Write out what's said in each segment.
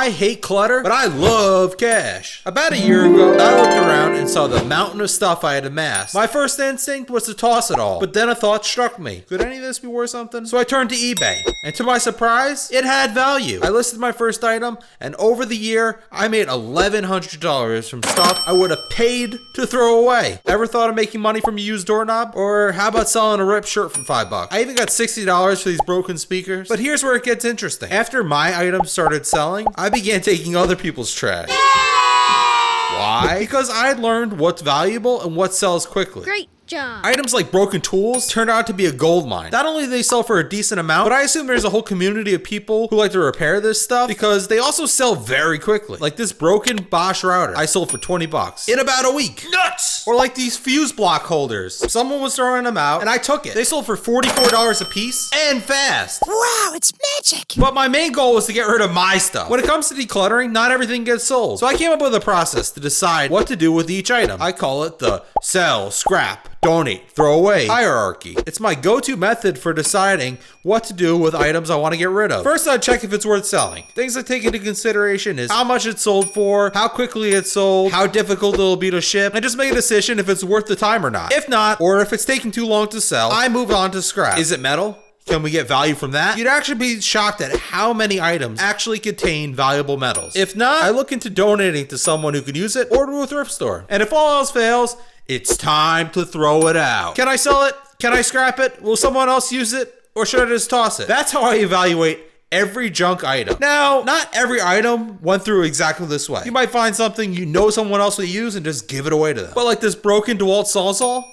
I hate clutter, but I love cash. About a year ago, I looked around and saw the mountain of stuff I had amassed. My first instinct was to toss it all, but then a thought struck me. Could any of this be worth something? So I turned to eBay, and to my surprise, it had value. I listed my first item, and over the year, I made $1,100 from stuff I would have paid to throw away. Ever thought of making money from a used doorknob? Or how about selling a ripped shirt for $5? I even got $60 for these broken speakers. But here's where it gets interesting. After my items started selling, I began taking other people's trash. Why? Because I'd learned what's valuable and what sells quickly. Great job. Items like broken tools turned out to be a gold mine. Not only do they sell for a decent amount, but I assume there's a whole community of people who like to repair this stuff because they also sell very quickly. Like this broken Bosch router I sold for $20 in about a week. Nuts! Or like these fuse block holders. Someone was throwing them out and I took it. They sold for $44 a piece and fast. Wow, it's magic. But my main goal was to get rid of my stuff. When it comes to decluttering, not everything gets sold. So I came up with a process to decide what to do with each item. I call it the sell, scrap, donate, throw away hierarchy. It's my go-to method for deciding what to do with items I want to get rid of. First, I check if it's worth selling. Things I take into consideration is how much it's sold for, how quickly it's sold, how difficult it'll be to ship, and just make a decision if it's worth the time or not. If not, or if it's taking too long to sell, I move on to scrap. Is it metal? Can we get value from that? You'd actually be shocked at how many items actually contain valuable metals. If not, I look into donating to someone who could use it or to a thrift store. And if all else fails, it's time to throw it out. Can I sell it? Can I scrap it? Will someone else use it? Or should I just toss it? That's how I evaluate every junk item. Now, not every item went through exactly this way. You might find something you know someone else will use and just give it away to them. But like this broken DeWalt Sawzall,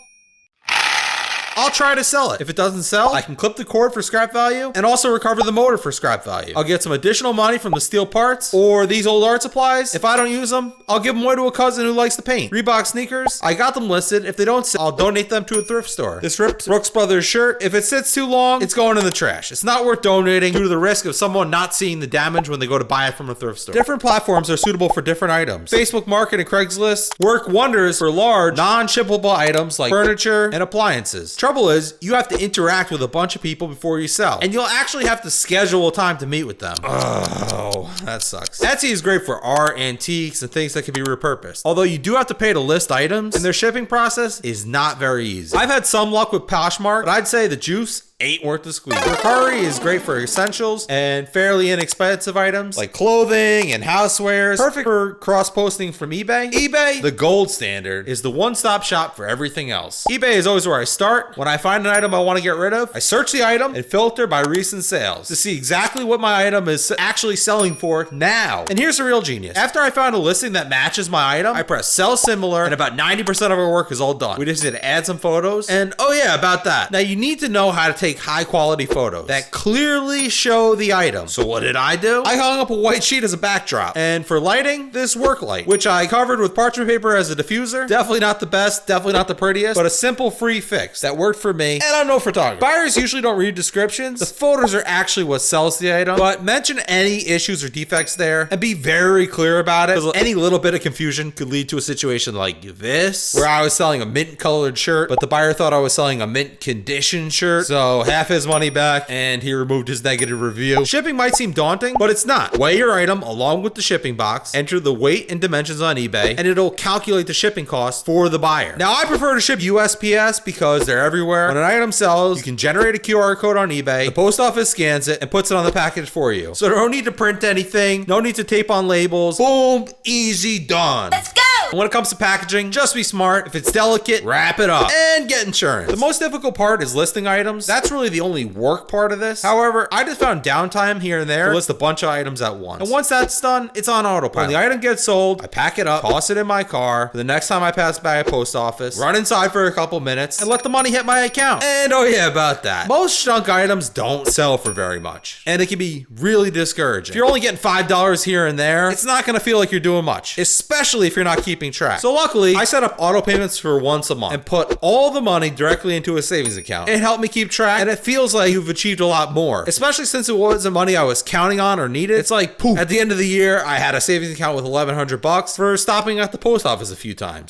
I'll try to sell it. If it doesn't sell, I can clip the cord for scrap value and also recover the motor for scrap value. I'll get some additional money from the steel parts or these old art supplies. If I don't use them, I'll give them away to a cousin who likes to paint. Reebok sneakers, I got them listed. If they don't sell, I'll donate them to a thrift store. This ripped Brooks Brothers shirt, if it sits too long, it's going in the trash. It's not worth donating due to the risk of someone not seeing the damage when they go to buy it from a thrift store. Different platforms are suitable for different items. Facebook Market and Craigslist work wonders for large, non-shippable items like furniture and appliances. Trouble is, you have to interact with a bunch of people before you sell, and you'll actually have to schedule a time to meet with them. Oh, that sucks. Etsy is great for art, antiques, and things that can be repurposed. Although you do have to pay to list items, and their shipping process is not very easy. I've had some luck with Poshmark, but I'd say the juice ain't worth the squeeze. Mercari is great for essentials and fairly inexpensive items like clothing and housewares. Perfect for cross-posting from eBay. eBay, the gold standard, is the one-stop shop for everything else. eBay is always where I start. When I find an item I want to get rid of, I search the item and filter by recent sales to see exactly what my item is actually selling for now. And here's the real genius. After I found a listing that matches my item, I press sell similar, and about 90% of our work is all done. We just need to add some photos. And oh yeah, about that. Now you need to know how to take high quality photos that clearly show the item. So what did I do? I hung up a white sheet as a backdrop. And for lighting, this work light, which I covered with parchment paper as a diffuser. Definitely not the best, definitely not the prettiest, but a simple free fix that worked for me. And I'm no photographer. Buyers usually don't read descriptions. The photos are actually what sells the item, but mention any issues or defects there and be very clear about it, because any little bit of confusion could lead to a situation like this, where I was selling a mint colored shirt, but the buyer thought I was selling a mint condition shirt. So half his money back and he removed his negative review. Shipping might seem daunting, but it's not. Weigh your item along with the shipping box, enter the weight and dimensions on eBay, and it'll calculate the shipping cost for the buyer. Now, I prefer to ship USPS because they're everywhere. When an item sells, you can generate a QR code on eBay, the post office scans it and puts it on the package for you. So no need to print anything, no need to tape on labels. Boom, easy, done. Let's go! When it comes to packaging, just be smart. If it's delicate, wrap it up and get insurance. The most difficult part is listing items. That's really the only work part of this. However, I just found downtime here and there to list a bunch of items at once. And once that's done, it's on autopilot. When the item gets sold, I pack it up, toss it in my car. The next time I pass by a post office, run inside for a couple minutes and let the money hit my account. And oh yeah, about that. Most junk items don't sell for very much, and it can be really discouraging. If you're only getting $5 here and there, it's not gonna feel like you're doing much, especially if you're not keeping track. So luckily, I set up auto payments for once a month and put all the money directly into a savings account. It helped me keep track, and it feels like you've achieved a lot more, especially since it wasn't money I was counting on or needed. It's like poof. At the end of the year, I had a savings account with $1,100 for stopping at the post office a few times.